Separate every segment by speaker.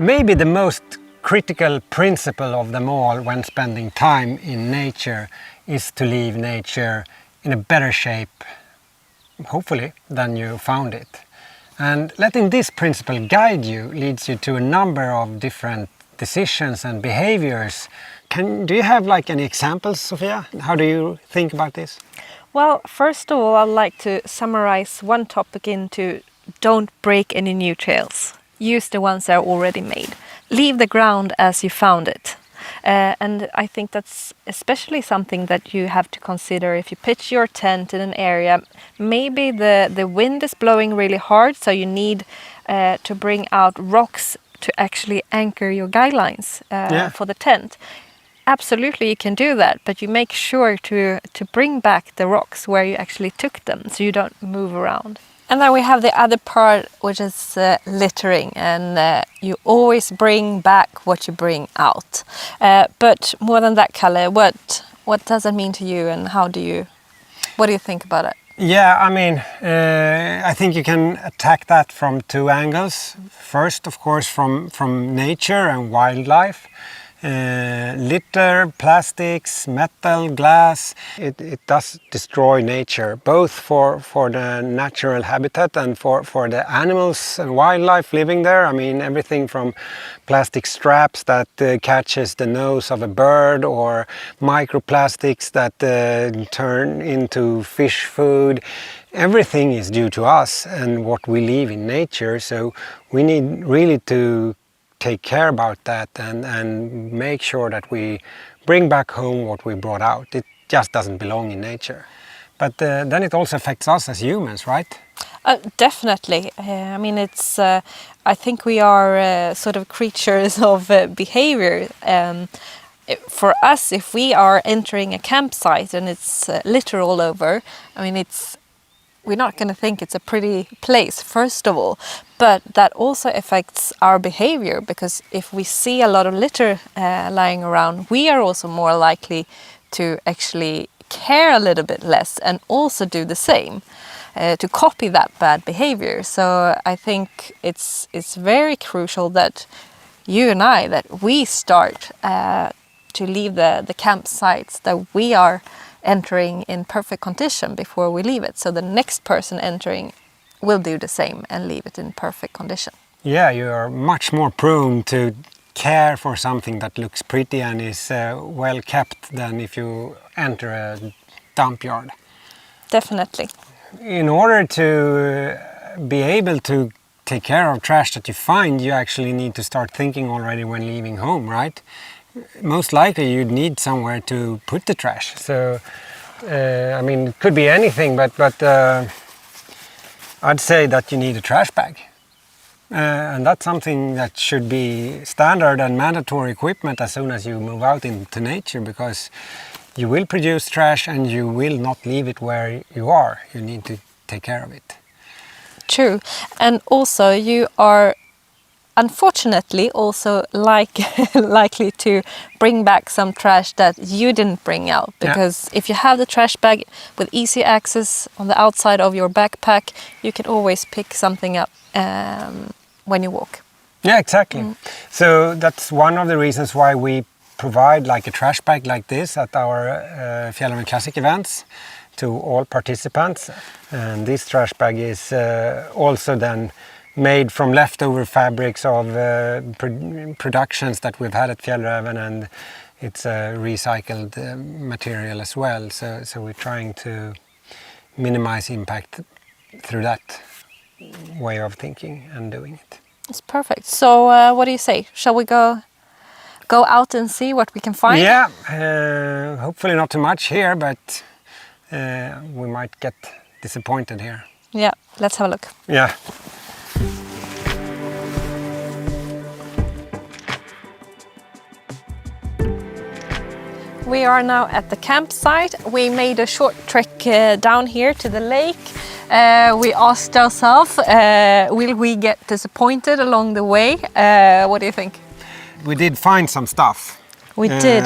Speaker 1: Maybe the most critical principle of them all when spending time in nature is to leave nature in a better shape, hopefully, than you found it. And letting this principle guide you leads you to a number of different decisions and behaviors. Do you have like any examples, Sofia? How do you think about this?
Speaker 2: Well, first of all, I'd like to summarize one topic into don't break any new trails. Use the ones that are already made. Leave the ground as you found it. And I think that's especially something that you have to consider if you pitch your tent in an area. Maybe the wind is blowing really hard, so you need to bring out rocks to actually anchor your guidelines for the tent. Absolutely, you can do that, but you make sure to bring back the rocks where you actually took them, so you don't move around. And then we have the other part, which is littering, and you always bring back what you bring out. But more than that, Kalle, what does that mean to you, and what do you think about it?
Speaker 1: Yeah, I mean, I think you can attack that from two angles. First, of course, from nature and wildlife. Litter, plastics, metal, glass, it does destroy nature, both for the natural habitat and for the animals and wildlife living there. I mean, everything from plastic straps that catches the nose of a bird, or microplastics that turn into fish food. Everything is due to us and what we leave in nature, so we need really to take care about that and make sure that we bring back home what we brought out. It just doesn't belong in nature. But then it also affects us as humans, right?
Speaker 2: Definitely. I mean, it's. I think we are sort of creatures of behavior. For us, if we are entering a campsite and it's litter all over, I mean, we're not going to think it's a pretty place, first of all, but that also affects our behavior, because if we see a lot of litter lying around, we are also more likely to actually care a little bit less and also do the same, to copy that bad behavior. So I think it's very crucial that you and I, that we start to leave the campsites that we are entering in perfect condition before we leave it, so the next person entering will do the same and leave it in perfect condition.
Speaker 1: Yeah, you are much more prone to care for something that looks pretty and is well kept than if you enter a dump yard.
Speaker 2: Definitely.
Speaker 1: In order to be able to take care of trash that you find, you actually need to start thinking already when leaving home, right? Most likely you'd need somewhere to put the trash. So, I mean, it could be anything, but I'd say that you need a trash bag. And that's something that should be standard and mandatory equipment as soon as you move out into nature, because you will produce trash and you will not leave it where you are. You need to take care of it.
Speaker 2: True. And also you are unfortunately also likely to bring back some trash that you didn't bring out, because if you have the trash bag with easy access on the outside of your backpack, you can always pick something up when you walk.
Speaker 1: Yeah, exactly. So that's one of the reasons why we provide like a trash bag like this at our Fjällräven Classic events to all participants. And this trash bag is also then made from leftover fabrics of productions that we've had at Fjällräven, and it's a recycled material as well. So we're trying to minimize impact through that way of thinking and doing it.
Speaker 2: It's perfect. So what do you say? Shall we go out and see what we can find?
Speaker 1: Yeah, hopefully not too much here, but we might get disappointed here.
Speaker 2: Yeah, let's have a look.
Speaker 1: Yeah.
Speaker 2: We are now at the campsite. We made a short trek down here to the lake. We asked ourselves, will we get disappointed along the way? What do you think?
Speaker 1: We did find some stuff.
Speaker 2: We did.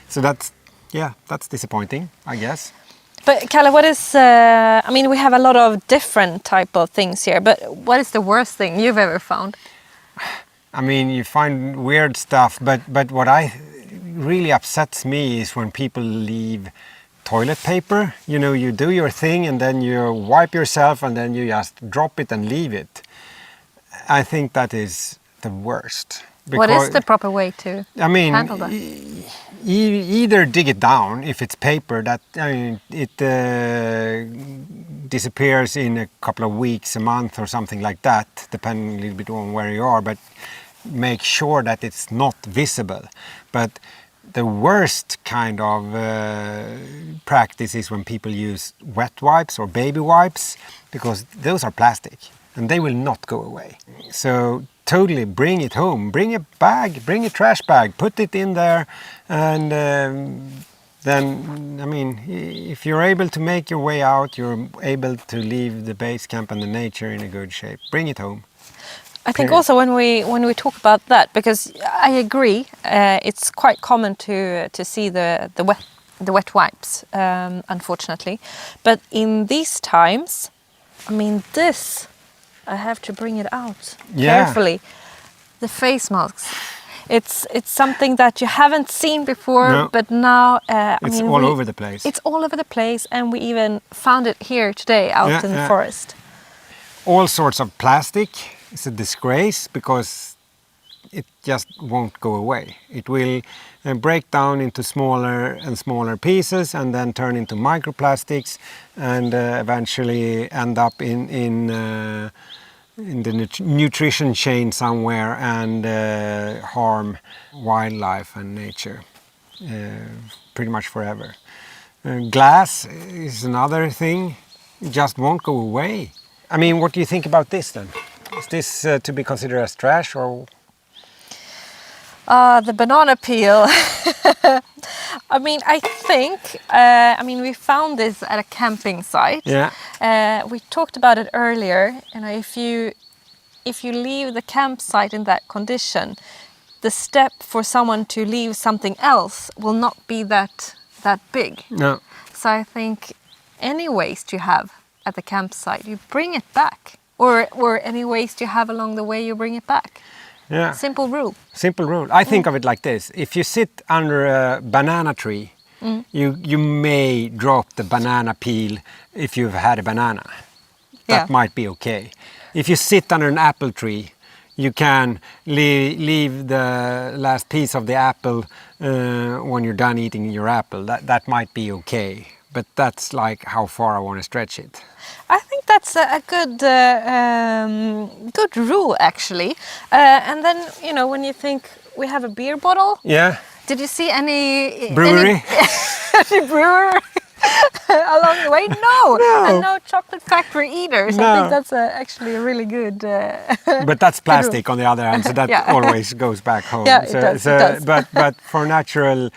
Speaker 1: So that's disappointing, I guess.
Speaker 2: But Kalle, what is, I mean, we have a lot of different type of things here, but what is the worst thing you've ever found?
Speaker 1: I mean, you find weird stuff, but what really upsets me is when people leave toilet paper. You know, you do your thing and then you wipe yourself and then you just drop it and leave it. I think that is the worst.
Speaker 2: What is the proper way to handle that?
Speaker 1: Either dig it down if it's paper. That it disappears in a couple of weeks, a month, or something like that, depending a little bit on where you are. But make sure that it's not visible. But the worst kind of practice is when people use wet wipes or baby wipes, because those are plastic and they will not go away. So totally bring it home. Bring a bag, bring a trash bag, put it in there, and then, I mean, if you're able to make your way out, you're able to leave the base camp and the nature in a good shape. Bring it home.
Speaker 2: I think also when we talk about that, because I agree, it's quite common to see the wet wipes, unfortunately. But in these times, I mean, this, I have to bring it out carefully. The face masks. It's something that you haven't seen before, but now
Speaker 1: it's all over the place.
Speaker 2: It's all over the place, and we even found it here today out in the forest.
Speaker 1: All sorts of plastic. It's a disgrace because it just won't go away. It will break down into smaller and smaller pieces and then turn into microplastics and eventually end up in the nutrition chain somewhere and harm wildlife and nature pretty much forever. Glass is another thing. It just won't go away. I mean, what do you think about this then? Is this to be considered as trash or?
Speaker 2: The banana peel. I mean, I think, we found this at a camping site.
Speaker 1: Yeah.
Speaker 2: We talked about it earlier. You know, if you leave the campsite in that condition, the step for someone to leave something else will not be that big.
Speaker 1: No.
Speaker 2: So I think any waste you have at the campsite, you bring it back. Or any waste you have along the way, you bring it back.
Speaker 1: Yeah.
Speaker 2: Simple rule.
Speaker 1: Simple rule. I think of it like this. If you sit under a banana tree, you may drop the banana peel if you've had a banana. That might be okay. If you sit under an apple tree, you can leave the last piece of the apple when you're done eating your apple. That might be okay. But that's like how far I want to stretch it.
Speaker 2: I think that's a good rule, actually. And then, you know, when you think we have a beer bottle.
Speaker 1: Yeah.
Speaker 2: Did you see any
Speaker 1: brewery?
Speaker 2: Any brewer along the way? No. And no chocolate factory either. So I think that's actually a really good.
Speaker 1: But that's plastic on the other hand, so that always goes back home.
Speaker 2: Yeah, it does.
Speaker 1: But for natural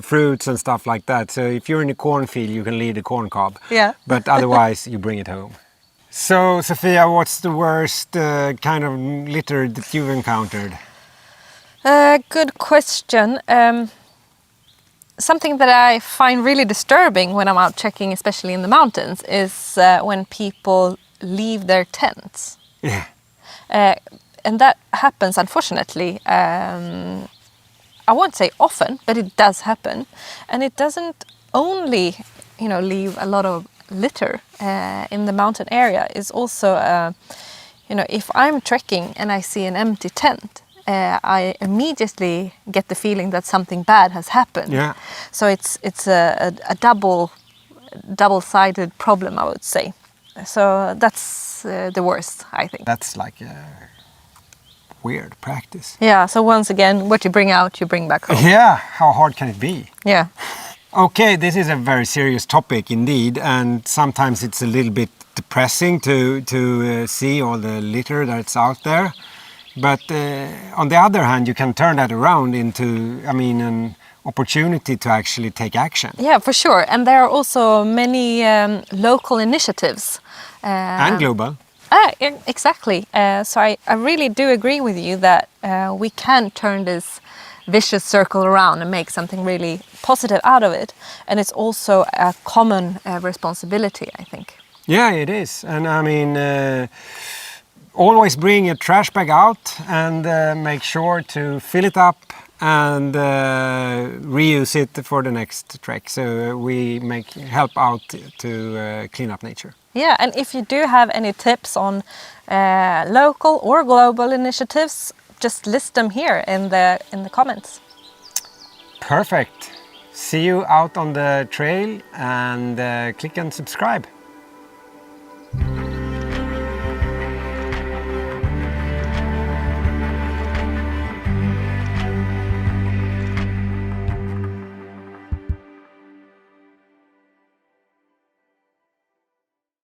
Speaker 1: fruits and stuff like that. So if you're in a cornfield, you can leave the corn cob.
Speaker 2: Yeah.
Speaker 1: But otherwise, you bring it home. So, Sofia, what's the worst kind of litter that you've encountered?
Speaker 2: Good question. Something that I find really disturbing when I'm out trekking, especially in the mountains, is when people leave their tents.
Speaker 1: Yeah.
Speaker 2: And that happens, unfortunately. I won't say often, but it does happen. And it doesn't only, leave a lot of litter in the mountain area. It's also, if I'm trekking and I see an empty tent, I immediately get the feeling that something bad has happened.
Speaker 1: Yeah.
Speaker 2: So it's a double-sided problem, I would say. So that's the worst, I think.
Speaker 1: That's like a weird practice.
Speaker 2: Yeah, so once again, what you bring out, you bring back home.
Speaker 1: Yeah, how hard can it be?
Speaker 2: Yeah.
Speaker 1: Okay, this is a very serious topic indeed, and sometimes it's a little bit depressing to see all the litter that's out there. But on the other hand, you can turn that around into, an opportunity to actually take action.
Speaker 2: Yeah, for sure. And there are also many local initiatives.
Speaker 1: And global.
Speaker 2: Exactly. So I really do agree with you that we can turn this vicious circle around and make something really positive out of it. And it's also a common responsibility, I think.
Speaker 1: Yeah, it is. And always bring a trash bag out and make sure to fill it up and reuse it for the next trek. So we help out to clean up nature.
Speaker 2: Yeah, and if you do have any tips on local or global initiatives, just list them here in the comments.
Speaker 1: Perfect. See you out on the trail and click and subscribe.